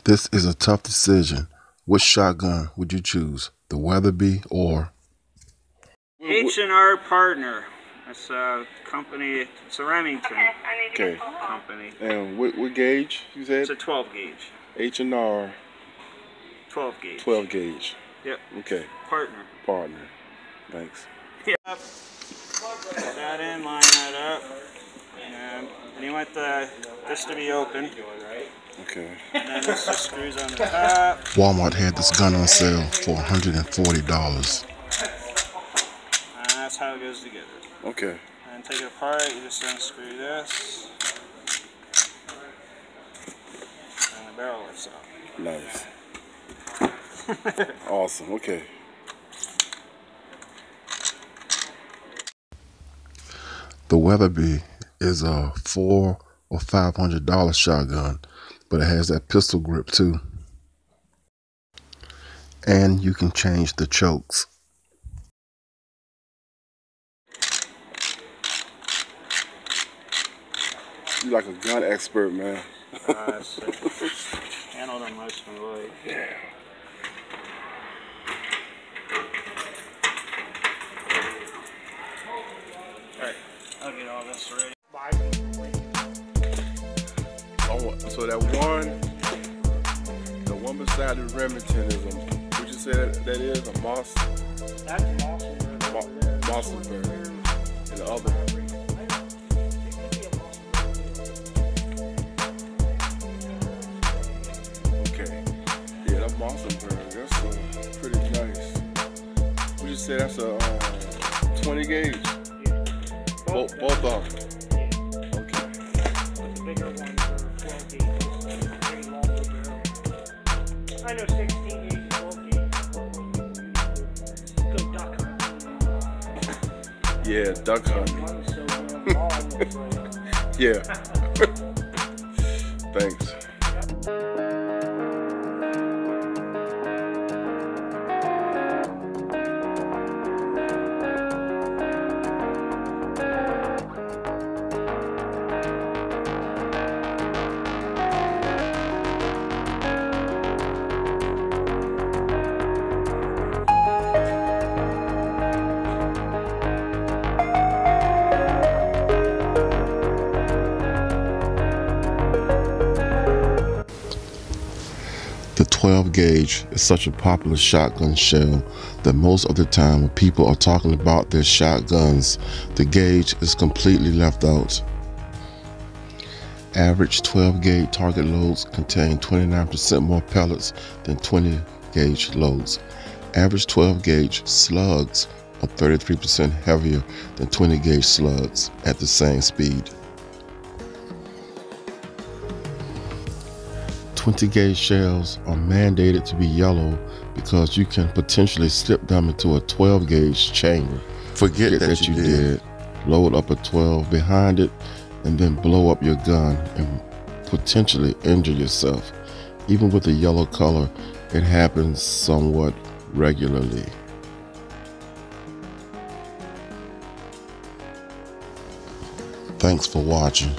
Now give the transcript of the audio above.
This is a tough decision. Which shotgun would you choose? The Weatherby or H&R Partner. That's a company. It's a Remington company. And what gauge you said? It's a 12 gauge. H&R. 12 gauge. 12 gauge. Yep. Okay. Partner. Thanks. Yep. Put that in, line that up, and you want this to be open. Okay. And then this just screws on the top. Walmart had this gun on sale for $140. And that's how it goes together. Okay. And take it apart, you just unscrew this. And the barrel lifts out. Nice. Awesome. Okay. The Weatherby is a $400 or $500 shotgun, but it has that pistol grip too. And you can change the chokes. You're like a gun expert, man. Handled them most of my life. Yeah. Alright, I'll get all this ready. Oh, so the one beside the Remington is a, would you say that is a Moss? That's Mossberg. Mossberg. And the other one. Okay. Yeah, that Mossberg, that's pretty nice. Would you say that's a 20 gauge? Yeah. Both of them. Okay. The bigger ones are 12 gauges. Pretty long barrel. I know 16 gauge, 12 gauge. Go duck hunting. Yeah, duck hunting. One's so long, it's like... Yeah. Thanks. The 12 gauge is such a popular shotgun shell that most of the time when people are talking about their shotguns, the gauge is completely left out. Average 12 gauge target loads contain 29% more pellets than 20 gauge loads. Average 12 gauge slugs are 33% heavier than 20 gauge slugs at the same speed. 20 gauge shells are mandated to be yellow because you can potentially slip them into a 12 gauge chamber. Forget that you did. Load up a 12 behind it and then blow up your gun and potentially injure yourself. Even with the yellow color, it happens somewhat regularly. Thanks for watching.